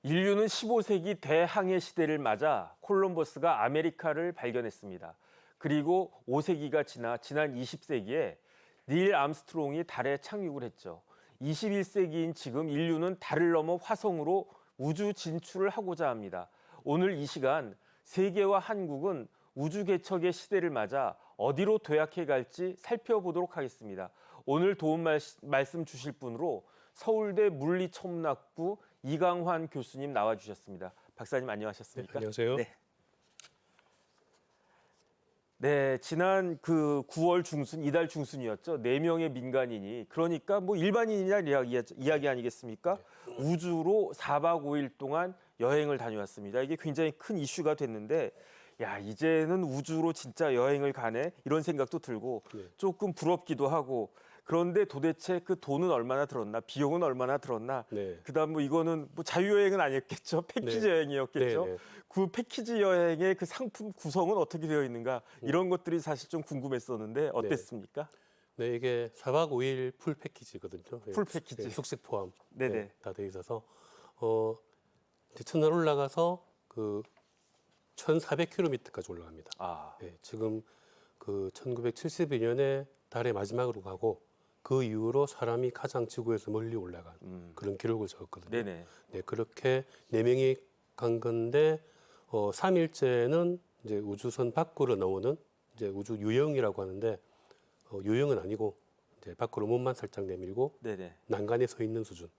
인류는 15세기 대항해 시대를 맞아 콜럼버스가 아메리카를 발견했습니다. 그리고 5세기가 지난 20세기에 닐 암스트롱이 달에 착륙을 했죠. 21세기인 지금 인류는 달을 넘어 화성으로 우주 진출을 하고자 합니다. 오늘 이 시간 세계와 한국은 우주 개척의 시대를 맞아 어디로 도약해 갈지 살펴보도록 하겠습니다. 오늘 도움 말씀 주실 분으로 서울대 물리천문학부 이강환 교수님 나와주셨습니다. 박사님 안녕하셨습니까? 네, 안녕하세요. 네, 지난 9월 중순, 이달 중순이었죠. 4명의 민간인이, 그러니까 뭐 일반인이나 이야기 아니겠습니까? 우주로 4박 5일 동안 여행을 다녀왔습니다. 이게 굉장히 큰 이슈가 됐는데, 야, 이제는 우주로 진짜 여행을 가네? 이런 생각도 들고 조금 부럽기도 하고, 그런데 도대체 그 돈은 얼마나 들었나, 비용은 얼마나 들었나, 그다음 뭐 이거는 뭐 자유여행은 아니었겠죠, 패키지 여행이었겠죠. 그 패키지 여행의 그 상품 구성은 어떻게 되어 있는가, 이런 것들이 사실 좀 궁금했었는데 어땠습니까? 네, 이게 4박 5일 풀 패키지거든요. 풀 패키지. 숙식 포함 네네. 다 돼 있어서 천안 올라가서 그 1,400km까지 올라갑니다. 지금 그 1972년에 달의 마지막으로 가고 그 이후로 사람이 가장 지구에서 멀리 올라간 그런 기록을 적었거든요. 네, 그렇게 4명이 간 건데 3일째는 이제 우주선 밖으로 나오는 이제 우주 유영이라고 하는데 유영은 아니고 이제 밖으로 몸만 살짝 내밀고 난간에 서 있는 수준,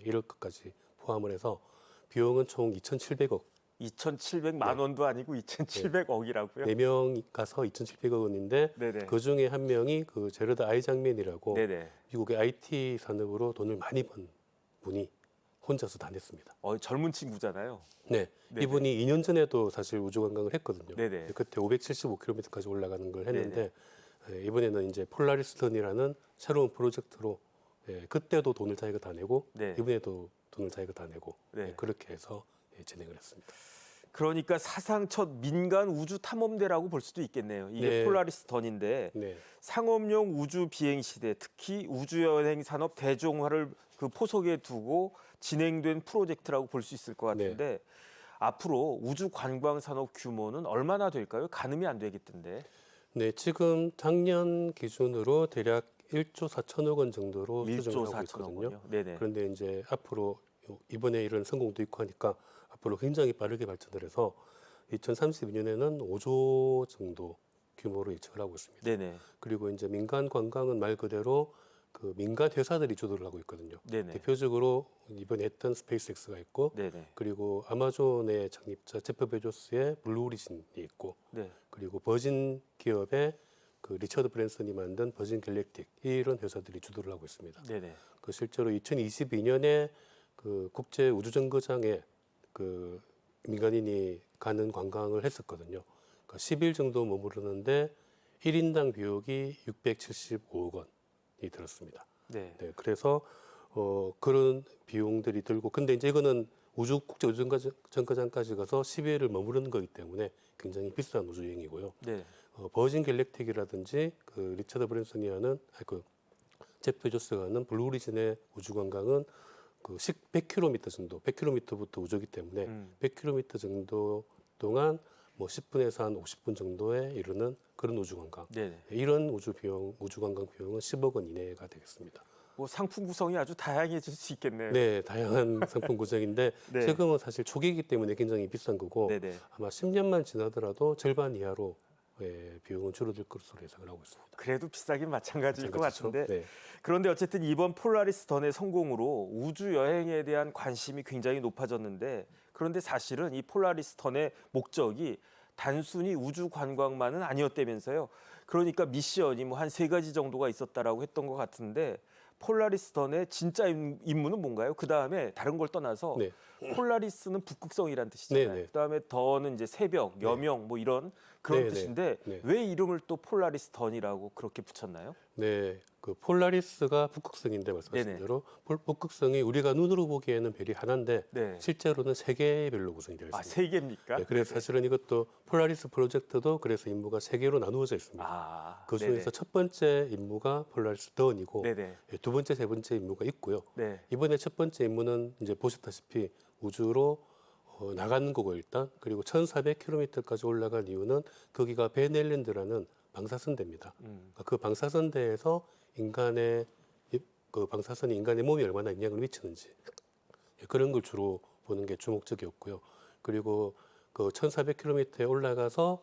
이럴 것까지 포함을 해서 비용은 총 2,700억. 2,700만 원도 아니고 2,700억이라고요? 4명 가서 2,700억 원인데 그 중에 한 명이 그 제러드 아이작맨이라고 미국의 IT 산업으로 돈을 많이 번 분이 혼자서 다 냈습니다. 젊은 친구잖아요. 이분이 2년 전에도 사실 우주 관광을 했거든요. 그때 575km까지 올라가는 걸 했는데 이번에는 이제 폴라리스턴이라는 새로운 프로젝트로 그때도 돈을 자기가 다 내고 이번에도 돈을 자기가 다 내고 그렇게 해서 진행을 했습니다. 그러니까 사상 첫 민간 우주 탐험대라고 볼 수도 있겠네요. 이게 폴라리스턴인데 상업용 우주 비행 시대, 특히 우주 여행 산업 대중화를 그 포석에 두고 진행된 프로젝트라고 볼 수 있을 것 같은데 앞으로 우주 관광 산업 규모는 얼마나 될까요? 가늠이 안 되겠던데. 네, 지금 작년 기준으로 대략 1조 4천억 원 정도로 추정을 하고 있거든요. 그런데 이제 앞으로 이번에 이런 성공도 있고 하니까 앞으로 굉장히 빠르게 발전을 해서 2032년에는 5조 정도 규모로 예측을 하고 있습니다. 그리고 이제 민간 관광은 말 그대로 그 민간 회사들이 주도를 하고 있거든요. 대표적으로 이번에 했던 스페이스X가 있고 그리고 아마존의 창립자 제프 베조스의 블루 오리진이 있고 그리고 버진 기업의 그 리처드 브랜슨이 만든 버진 갤렉틱, 이런 회사들이 주도를 하고 있습니다. 그 실제로 2022년에 그 국제 우주정거장에 그 민간인이 가는 관광을 했었거든요. 그러니까 10일 정도 머무르는데 1인당 비용이 675억 원이 들었습니다. 그래서 그런 비용들이 들고, 근데 이제 이거는 국제 우주정거장까지 가서 10일을 머무르는 거기 때문에 굉장히 비싼 우주 여행이고요. 버진 갤렉틱이라든지 그 리처드 브랜슨이 하는 그 제프 베조스가 하는 블루 오리진의 우주 관광은 그 100km 정도, 100km부터 우주기 때문에 100km 정도 동안 뭐 10분에서 한 50분 정도에 이르는 그런 우주 관광. 이런 우주 관광 비용은 10억 원 이내가 되겠습니다. 뭐 상품 구성이 아주 다양해질 수 있겠네요. 네, 다양한 상품 구성인데 지금은 사실 초기이기 때문에 굉장히 비싼 거고 아마 10년만 지나더라도 절반 이하로 비용은 줄어들 것으로 예상을 하고 있습니다. 그래도 비싸긴 마찬가지일 것 마찬가지죠. 같은데 네. 그런데 어쨌든 이번 폴라리스 던의 성공으로 우주 여행에 대한 관심이 굉장히 높아졌는데 그런데 사실은 이 폴라리스 던의 목적이 단순히 우주 관광만은 아니었다면서요. 그러니까 미션이 뭐 한 3가지 정도가 있었다라고 했던 것 같은데 폴라리스 던의 진짜 임무는 뭔가요? 그 다음에 다른 걸 떠나서 네. 폴라리스는 북극성이란 뜻이잖아요. 네, 네. 그다음에 던은 이제 새벽, 여명 뭐 이런 그런 네, 네. 뜻인데 네. 왜 이름을 또 폴라리스 던이라고 그렇게 붙였나요? 네, 그 폴라리스가 북극성인데 말씀하신 네네. 대로 북극성이 우리가 눈으로 보기에는 별이 하나인데 네. 실제로는 3개의 별로 구성이 되어 아, 있습니다. 3개입니까? 네, 그래서 사실은 이것도 폴라리스 프로젝트도 그래서 임무가 3개로 나누어져 있습니다. 아, 그 중에서 첫 번째 임무가 폴라리스 던이고 네네. 두 번째, 세 번째 임무가 있고요. 네. 이번에 첫 번째 임무는 이제 보셨다시피 우주로 나가는 거고 일단 그리고 1,400km까지 올라간 이유는 거기가 베넬랜드라는 방사선대입니다. 그러니까 그 방사선대에서 그 방사선이 인간의 몸에 얼마나 영향을 미치는지 그런 걸 주로 보는 게 주목적이었고요. 그리고 그 1,400km에 올라가서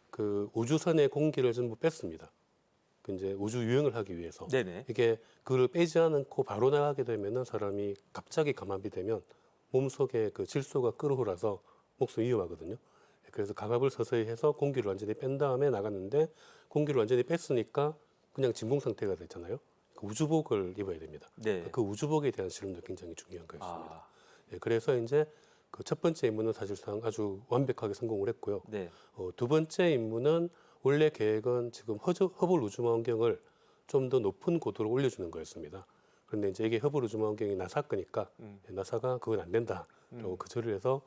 그 우주선의 공기를 전부 뺐습니다. 그 이제 우주 유영을 하기 위해서. 네네. 이게 그걸 빼지 않고 바로 나가게 되면은 사람이 갑자기 감압이 되면 몸속에 그 질소가 끓어올라서 목숨이 위험하거든요. 그래서 감압을 서서히 해서 공기를 완전히 뺀 다음에 나갔는데 공기를 완전히 뺐으니까 그냥 진공 상태가 됐잖아요. 그 우주복을 입어야 됩니다. 네. 그 우주복에 대한 실험도 굉장히 중요한 거였습니다. 아, 그래서 이제 그 첫 번째 임무는 사실상 아주 완벽하게 성공을 했고요. 네. 두 번째 임무는 원래 계획은 지금 허블 우주망원경을 좀 더 높은 고도로 올려주는 거였습니다. 그런데 이제 이게 허블 우주망원경이 나사 거니까 나사가 그건 안 된다라고 거절을 해서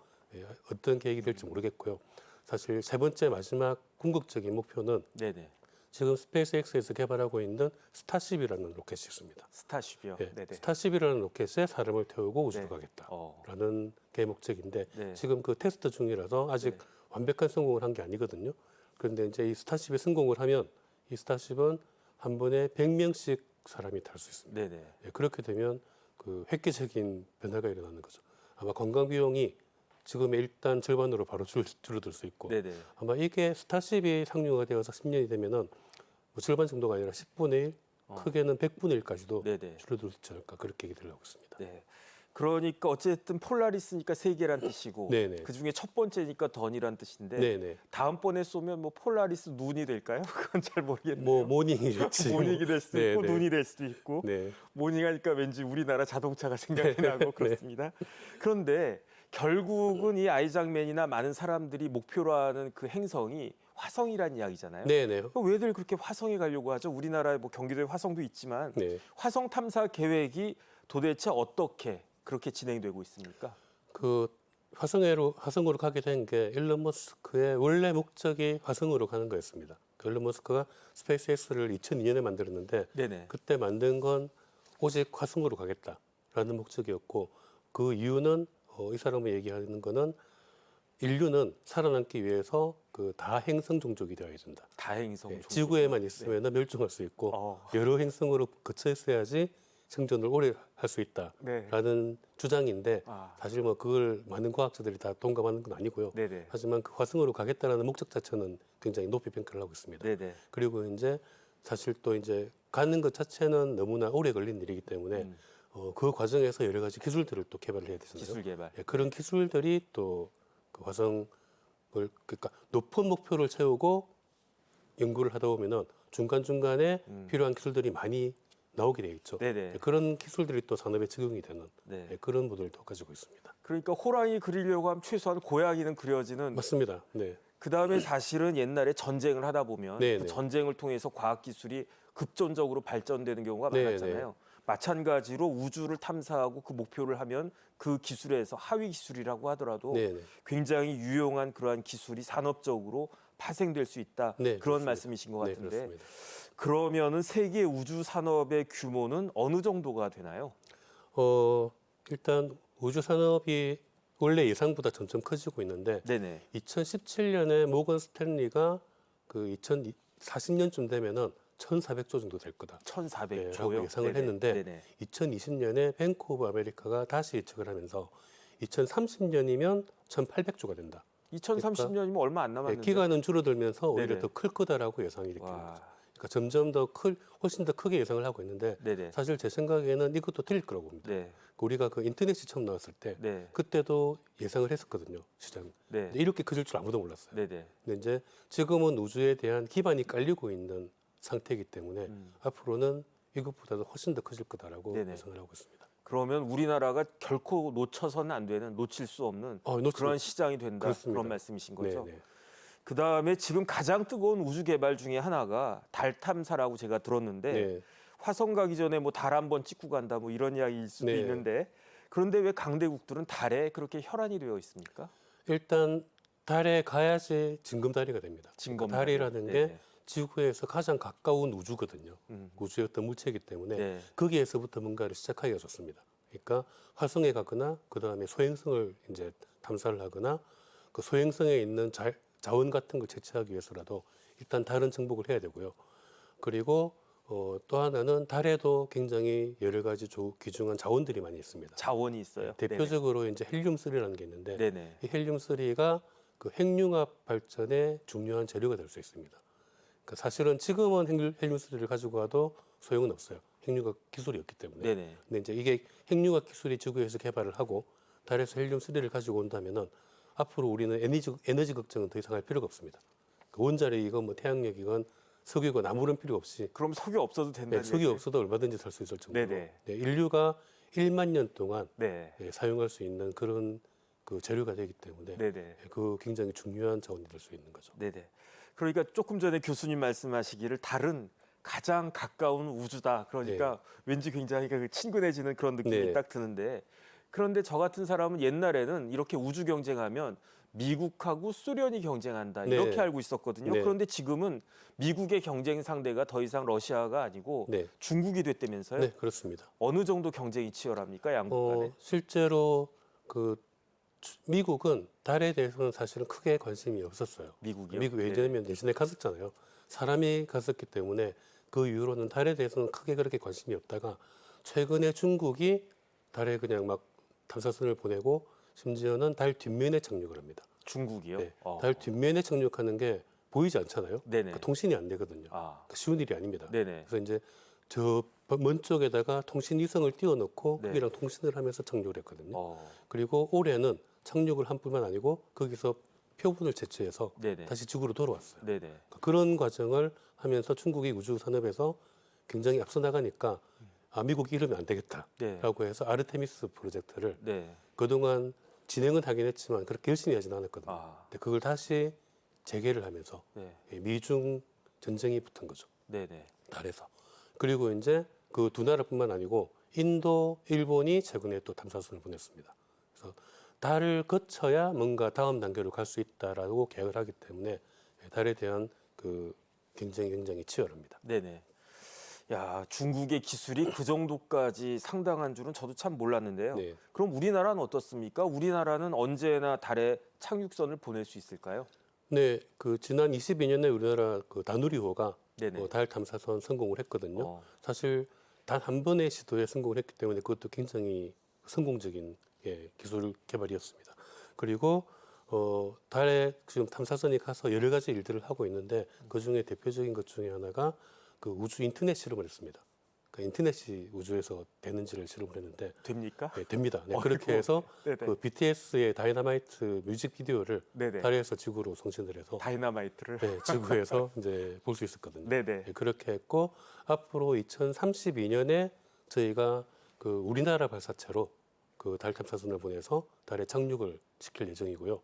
어떤 계획이 될지 모르겠고요. 사실 세 번째 마지막 궁극적인 목표는 네네. 지금 스페이스X에서 개발하고 있는 스타쉽이라는 로켓이 있습니다. 스타쉽이요. 네, 네네. 스타쉽이라는 로켓에 사람을 태우고 우주로 네. 가겠다라는 게 목적인데 네. 지금 그 테스트 중이라서 아직 네. 완벽한 성공을 한 게 아니거든요. 그런데 이제 이 스타쉽에 성공을 하면 이 스타쉽은 한 번에 100명씩 사람이 탈 수 있습니다. 네네. 그렇게 되면 그 획기적인 변화가 일어나는 거죠. 아마 관광 비용이 지금의 일단 절반으로 바로 줄어들 수 있고 네네. 아마 이게 스타쉽이 상용화 되어서 10년이 되면은 뭐 절반 정도가 아니라 10분의 1, 크게는 100분의 1까지도 네네. 줄어들 수 있지 않을까 그렇게 얘기를 하고 있습니다. 네. 그러니까 어쨌든 폴라리스니까 3개란 뜻이고 네네. 그 중에 첫 번째니까 던이란 뜻인데 네네. 다음번에 쏘면 뭐 폴라리스 눈이 될까요? 그건 잘 모르겠네요. 뭐 모닝이 됐지. 모닝이 될 수도 있고 네네. 눈이 될 수도 있고 네. 모닝하니까 왠지 우리나라 자동차가 생각이 나고 그렇습니다. 그런데 결국은 이 아이작맨이나 많은 사람들이 목표로 하는 그 행성이 화성이란 이야기잖아요. 네네. 왜들 그렇게 화성에 가려고 하죠? 우리나라에 뭐 경기도에 화성도 있지만 네. 화성 탐사 계획이 도대체 어떻게 그렇게 진행되고 있습니까? 그 화성으로 가게 된 게 일론 머스크의 원래 목적이 화성으로 가는 거였습니다. 그 일론 머스크가 스페이스X를 2002년에 만들었는데 네네. 그때 만든 건 오직 화성으로 가겠다라는 목적이었고 그 이유는 이 사람이 얘기하는 거는 인류는 살아남기 위해서 그 다행성 종족이 되어야 된다. 다행성. 네, 지구에만 있으면 멸종할 수 있고 어. 여러 행성으로 거쳐 있어야지 생존을 오래 할 수 네. 있다라는 주장인데 아. 사실 뭐 그걸 많은 과학자들이 다 동감하는 건 아니고요. 네네. 하지만 그 화성으로 가겠다라는 목적 자체는 굉장히 높이 평가를 하고 있습니다. 네네. 그리고 이제 사실 또 이제 가는 것 자체는 너무나 오래 걸린 일이기 때문에 그 과정에서 여러 가지 기술들을 또 개발을 해야 되잖아요. 기술 개발. 그런 기술들이 또 그 화성을 그러니까 높은 목표를 채우고 연구를 하다 보면은 중간 중간에 필요한 기술들이 많이 나오게 돼 있죠. 네네. 그런 기술들이 또 산업에 적용이 되는 네. 그런 모델도 가지고 있습니다. 그러니까 호랑이 그리려고 하면 최소한 고양이는 그려지는. 맞습니다. 네. 그 다음에 사실은 옛날에 전쟁을 하다 보면 네네. 그 전쟁을 통해서 과학 기술이 급전적으로 발전되는 경우가 네네. 많았잖아요. 마찬가지로 우주를 탐사하고 그 목표를 하면 그 기술에서 하위 기술이라고 하더라도 네네. 굉장히 유용한 그러한 기술이 산업적으로 파생될 수 있다. 네, 그런 그렇습니다. 말씀이신 것 네, 같은데 그렇습니다. 그러면은 세계 우주 산업의 규모는 어느 정도가 되나요? 일단 우주 산업이 원래 예상보다 점점 커지고 있는데 네네. 2017년에 모건 스탠리가 그 2040년쯤 되면은 1,400조 정도 될 거다. 1,400조요. 라고 예상을 했는데 네네. 2020년에 뱅크 오브 아메리카가 다시 예측을 하면서 2030년이면 1,800조가 된다. 2030년이면 얼마 안 네, 남았는데. 기간은 줄어들면서 오히려 네네. 더 클 거다라고 예상이 이렇게 되는 와. 거죠. 그러니까 점점 훨씬 더 크게 예상을 하고 있는데 네네. 사실 제 생각에는 이것도 틀릴 거라고 봅니다. 네. 우리가 그 인터넷이 처음 나왔을 때 네. 그때도 예상을 했었거든요, 시장이. 네. 근데 이렇게 커질 줄 아무도 몰랐어요. 네네. 근데 이제 지금은 우주에 대한 기반이 깔리고 있는 상태이기 때문에 앞으로는 이것보다도 훨씬 더 커질 거다라고 네네. 예상을 하고 있습니다. 그러면 우리나라가 결코 놓쳐서는 안 되는, 놓칠 수 없는 그런 시장이 된다. 그렇습니다. 그런 말씀이신 거죠. 네네. 그다음에 지금 가장 뜨거운 우주 개발 중에 하나가 달 탐사라고 제가 들었는데 네. 화성 가기 전에 뭐 달 한번 찍고 간다 뭐 이런 이야기일 수도 네. 있는데 그런데 왜 강대국들은 달에 그렇게 혈안이 되어 있습니까? 일단 달에 가야지 징검다리가 됩니다. 징검다리. 달이라는 게 네네. 지구에서 가장 가까운 우주거든요. 우주의 어떤 물체이기 때문에 네. 거기에서부터 뭔가를 시작하기가 좋습니다. 그러니까 화성에 가거나 그 다음에 소행성을 이제 탐사를 하거나 그 소행성에 있는 자원 같은 걸 채취하기 위해서라도 일단 달은 정복을 해야 되고요. 그리고 또 하나는 달에도 굉장히 여러 가지 귀중한 자원들이 많이 있습니다. 자원이 있어요. 대표적으로 이제 헬륨3라는 게 있는데 네네. 이 헬륨3가 그 핵융합 발전의 중요한 재료가 될 수 있습니다. 그러니까 사실은 지금은 헬륨3를 가지고 가도 소용은 없어요. 핵융합 기술이 없기 때문에. 네네. 근데 이제 이게 핵융합 기술이 지구에서 개발을 하고 달에서 헬륨3를 가지고 온다면은 앞으로 우리는 에너지 걱정은 더 이상 할 필요가 없습니다. 그 원자력이건 뭐 태양력이건 석유건 아무런 필요 없이 그럼 석유 없어도 된다는 석유 얘기예요? 없어도 얼마든지 살 수 있을 정도로 네네. 인류가 1만 년 동안 네. 사용할 수 있는 그런 그 재료가 되기 때문에 네네. 그 굉장히 중요한 자원이 될 수 있는 거죠. 네네. 그러니까 조금 전에 교수님 말씀하시기를 달은 가장 가까운 우주다. 그러니까 왠지 굉장히 그 친근해지는 그런 느낌이 네. 딱 드는데 그런데 저 같은 사람은 옛날에는 이렇게 우주 경쟁하면 미국하고 소련이 경쟁한다 네. 이렇게 알고 있었거든요. 네. 그런데 지금은 미국의 경쟁 상대가 더 이상 러시아가 아니고 네, 중국이 됐다면서요? 네 그렇습니다. 어느 정도 경쟁이 치열합니까 양국 간에? 실제로 그 미국은 달에 대해서는 사실은 크게 관심이 없었어요. 미국이요? 미국 네. 왜냐하면 예전에 갔었잖아요. 사람이 갔었기 때문에 그 이후로는 달에 대해서는 크게 그렇게 관심이 없다가 최근에 중국이 달에 그냥 막 탐사선을 보내고 심지어는 달 뒷면에 착륙을 합니다. 중국이요? 네, 달 뒷면에 착륙하는 게 보이지 않잖아요. 네네. 그 통신이 안 되거든요. 아, 쉬운 일이 아닙니다. 네네. 그래서 이제 저 먼 쪽에다가 통신 위성을 띄워놓고 네. 거기랑 통신을 하면서 착륙을 했거든요. 어, 그리고 올해는 착륙을 한 뿐만 아니고 거기서 표본을 채취해서 네네. 다시 지구로 돌아왔어요. 네네. 그런 과정을 하면서 중국이 우주 산업에서 굉장히 앞서 나가니까 미국 이러면 안 되겠다라고 네. 해서 아르테미스 프로젝트를 네. 그동안 진행은 하긴 했지만 그렇게 열심히 하지는 않았거든요. 아, 근데 그걸 다시 재개를 하면서 네. 미중 전쟁이 붙은 거죠. 네네. 달에서. 그리고 이제 그 두 나라뿐만 아니고 인도, 일본이 최근에 또 탐사선을 보냈습니다. 그래서 달을 거쳐야 뭔가 다음 단계로 갈 수 있다라고 계획을 하기 때문에 달에 대한 그 경쟁이 굉장히 치열합니다. 네네. 야, 중국의 기술이 그 정도까지 상당한 줄은 저도 참 몰랐는데요. 네. 그럼 우리나라는 어떻습니까? 우리나라는 언제나 달에 착륙선을 보낼 수 있을까요? 네, 그 지난 22년에 우리나라 그 다누리호가 네네. 달 탐사선 성공을 했거든요. 어, 사실 단 한 번의 시도에 성공을 했기 때문에 그것도 굉장히 성공적인 기술 개발이었습니다. 그리고 달에 지금 탐사선이 가서 여러 가지 일들을 하고 있는데 그 중에 대표적인 것 중에 하나가 그 우주 인터넷 실험을 했습니다. 그 인터넷이 우주에서 되는지를 실험을 했는데 됩니까? 네, 됩니다. 네, 어이구. 그렇게 해서 네네. 그 BTS의 다이너마이트 뮤직비디오를 네네. 달에서 지구로 송신을 해서 다이너마이트를. 지구에서 이제 볼 수 있었거든요. 네네. 네, 그렇게 했고 앞으로 2032년에 저희가 그 우리나라 발사체로 그 달 탐사선을 보내서 달에 착륙을 시킬 예정이고요.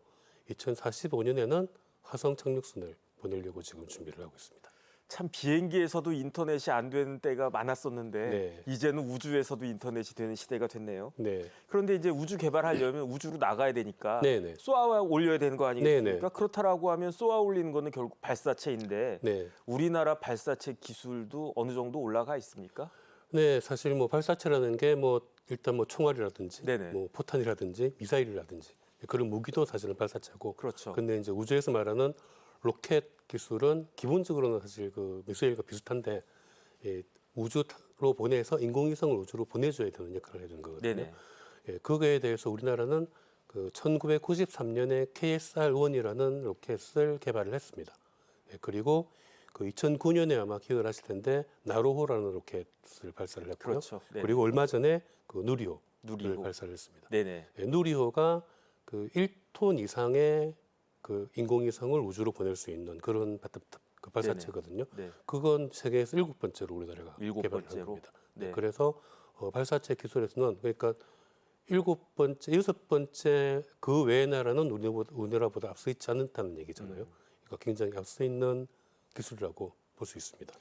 2045년에는 화성 착륙선을 보내려고 지금 준비를 하고 있습니다. 참 비행기에서도 인터넷이 안 되는 때가 많았었는데 네. 이제는 우주에서도 인터넷이 되는 시대가 됐네요. 네, 그런데 이제 우주 개발하려면 우주로 나가야 되니까 네, 네, 쏘아 올려야 되는 거 아니겠습니까? 네, 네. 그렇다라고 하면 쏘아 올리는 거는 결국 발사체인데 네. 우리나라 발사체 기술도 어느 정도 올라가 있습니까? 네, 사실 뭐 발사체라는 게 뭐 일단 뭐 총알이라든지 네네. 뭐 포탄이라든지 미사일이라든지 그런 무기도 사실은 발사체고. 그렇죠. 근데 이제 우주에서 말하는 로켓 기술은 기본적으로는 사실 그 미사일과 비슷한데 우주로 보내서 인공위성을 우주로 보내줘야 되는 역할을 해주는 거거든요. 네네. 그거에 대해서 우리나라는 그 1993년에 KSR-1이라는 로켓을 개발을 했습니다. 네, 그리고 그 2009년에 아마 기억을 하실 텐데 나로호라는 로켓을 발사를 했고요. 그렇죠. 네네. 그리고 얼마 전에 그 누리호를 누리호. 발사를 했습니다. 네네. 네, 누리호가 그 1톤 이상의 그 인공위성을 우주로 보낼 수 있는 그런 그 발사체거든요. 네. 그건 세계에서 7번째로 우리나라가 일곱 개발한 번째로? 겁니다. 네. 그래서 발사체 기술에서는 그러니까 7번째, 6번째 그 외의 나라는 우리나라보다 앞서 있지 않다는 얘기잖아요. 그러니까 굉장히 앞서 있는 기술이라고 볼 수 있습니다.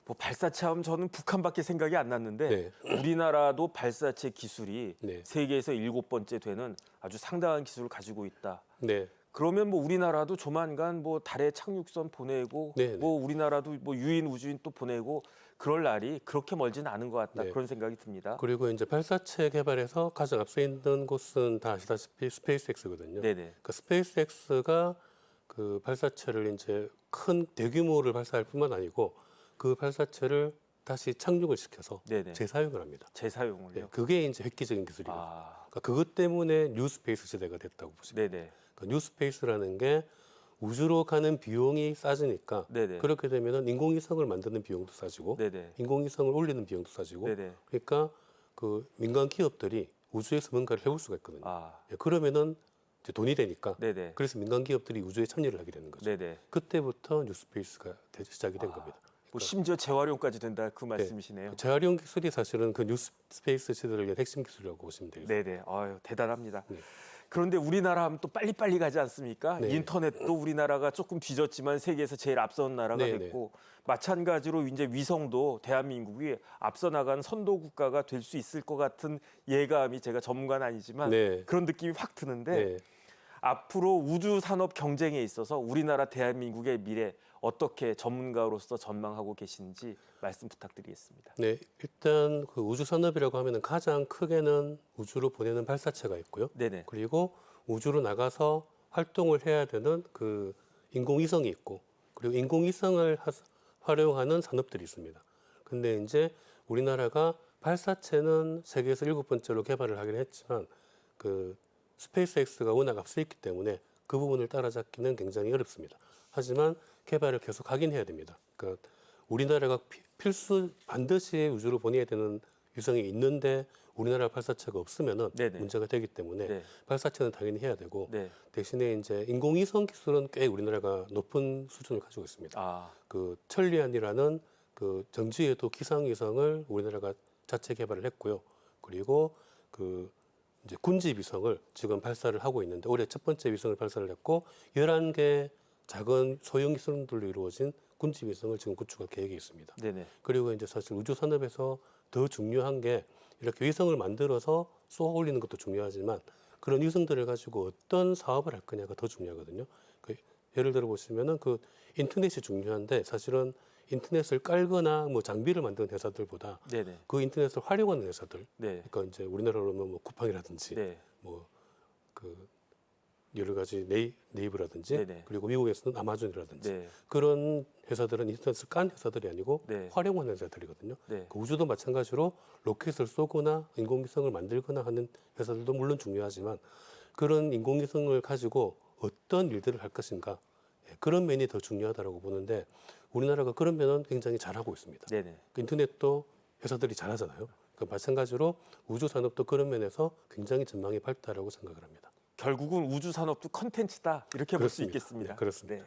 뭐 발사체 하면 저는 북한밖에 생각이 안 났는데 네. 우리나라도 발사체 기술이 네. 세계에서 7번째 되는 아주 상당한 기술을 가지고 있다. 네. 그러면 뭐 우리나라도 조만간 뭐 달에 착륙선 보내고 네, 네. 뭐 우리나라도 뭐 유인 우주인 또 보내고 그럴 날이 그렇게 멀지는 않은 것 같다. 네. 그런 생각이 듭니다. 그리고 이제 발사체 개발에서 가장 앞서 있는 곳은 다 아시다시피 스페이스X거든요. 네네. 그 스페이스X가 그 발사체를 이제 큰 대규모를 발사할 뿐만 아니고 그 발사체를 다시 착륙을 시켜서 네네. 재사용을 합니다. 재사용을요. 네, 그게 이제 획기적인 기술이에요. 아, 그러니까 그것 때문에 뉴스페이스 시대가 됐다고 보시면 돼요. 네네. 그러니까 뉴스페이스라는 게 우주로 가는 비용이 싸지니까 네네. 그렇게 되면은 인공위성을 만드는 비용도 싸지고 네네. 인공위성을 올리는 비용도 싸지고 네네. 그러니까 그 민간 기업들이 우주에서 뭔가를 해볼 수가 있거든요. 아, 예, 그러면은 이제 돈이 되니까 네네. 그래서 민간 기업들이 우주에 참여를 하게 되는 거죠. 네네. 그때부터 뉴스페이스가 시작이 된 겁니다. 뭐 심지어 재활용까지 된다 그 말씀이시네요. 재활용 기술이 사실은 그 뉴스페이스 시대를 위한 핵심 기술이라고 보시면 되겠습니다. 네네. 아유, 대단합니다. 네. 그런데 우리나라 하면 또 빨리빨리 가지 않습니까? 네. 인터넷도 우리나라가 조금 뒤졌지만 세계에서 제일 앞선 나라가 네, 됐고 마찬가지로 이제 위성도 대한민국이 앞서 나가는 선도 국가가 될 수 있을 것 같은 예감이 제가 전문가는 아니지만 네. 그런 느낌이 확 드는데 네. 앞으로 우주 산업 경쟁에 있어서 우리나라 대한민국의 미래 어떻게 전문가로서 전망하고 계신지 말씀 부탁드리겠습니다. 네, 일단 그 우주 산업이라고 하면은 가장 크게는 우주로 보내는 발사체가 있고요. 네네. 그리고 우주로 나가서 활동을 해야 되는 그 인공위성이 있고, 그리고 인공위성을 활용하는 산업들이 있습니다. 근데 이제 우리나라가 발사체는 세계에서 7번째로 개발을 하긴 했지만 그 스페이스X가 워낙 앞서 있기 때문에 그 부분을 따라잡기는 굉장히 어렵습니다. 하지만 개발을 계속 하긴 해야 됩니다. 그러니까 우리나라가 필수 반드시 우주로 보내야 되는 위성이 있는데 우리나라 발사체가 없으면은 네네. 문제가 되기 때문에 네. 발사체는 당연히 해야 되고 네. 대신에 이제 인공위성 기술은 꽤 우리나라가 높은 수준을 가지고 있습니다. 아, 그 천리안이라는 그 정지궤도 기상위성을 우리나라가 자체 개발을 했고요. 그리고 그 이제 군집 위성을 지금 발사를 하고 있는데 올해 첫 번째 위성을 발사를 했고 11개 작은 소형 위성들로 이루어진 군집 위성을 지금 구축할 계획이 있습니다. 네네. 그리고 이제 사실 우주 산업에서 더 중요한 게 이렇게 위성을 만들어서 쏘아 올리는 것도 중요하지만 그런 위성들을 가지고 어떤 사업을 할 거냐가 더 중요하거든요. 그 예를 들어 보시면은 그 인터넷이 중요한데 사실은 인터넷을 깔거나 뭐 장비를 만드는 회사들보다 네네. 그 인터넷을 활용하는 회사들, 네. 그러니까 이제 우리나라로 하면 뭐 쿠팡이라든지 네. 뭐 그 여러 가지 네이버라든지 네네. 그리고 미국에서는 아마존이라든지 네. 그런 회사들은 인터넷을 깐 회사들이 아니고 네. 활용하는 회사들이거든요. 네. 그 우주도 마찬가지로 로켓을 쏘거나 인공위성을 만들거나 하는 회사들도 물론 중요하지만 그런 인공위성을 가지고 어떤 일들을 할 것인가 그런 면이 더 중요하다고 보는데 우리나라가 그런 면은 굉장히 잘하고 있습니다. 네네. 그 인터넷도 회사들이 잘하잖아요. 그 마찬가지로 우주 산업도 그런 면에서 굉장히 전망이 밝다라고 생각을 합니다. 결국은 우주 산업도 컨텐츠다 이렇게 볼 수 그렇습니다. 있겠습니다. 네, 그렇습니다.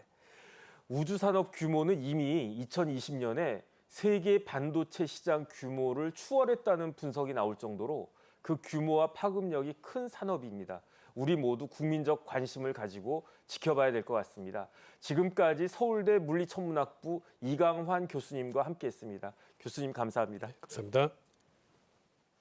우주 산업 규모는 이미 2020년에 세계 반도체 시장 규모를 추월했다는 분석이 나올 정도로 그 규모와 파급력이 큰 산업입니다. 우리 모두 국민적 관심을 가지고 지켜봐야 될 것 같습니다. 지금까지 서울대 물리천문학부 이강환 교수님과 함께했습니다. 교수님 감사합니다. 감사합니다.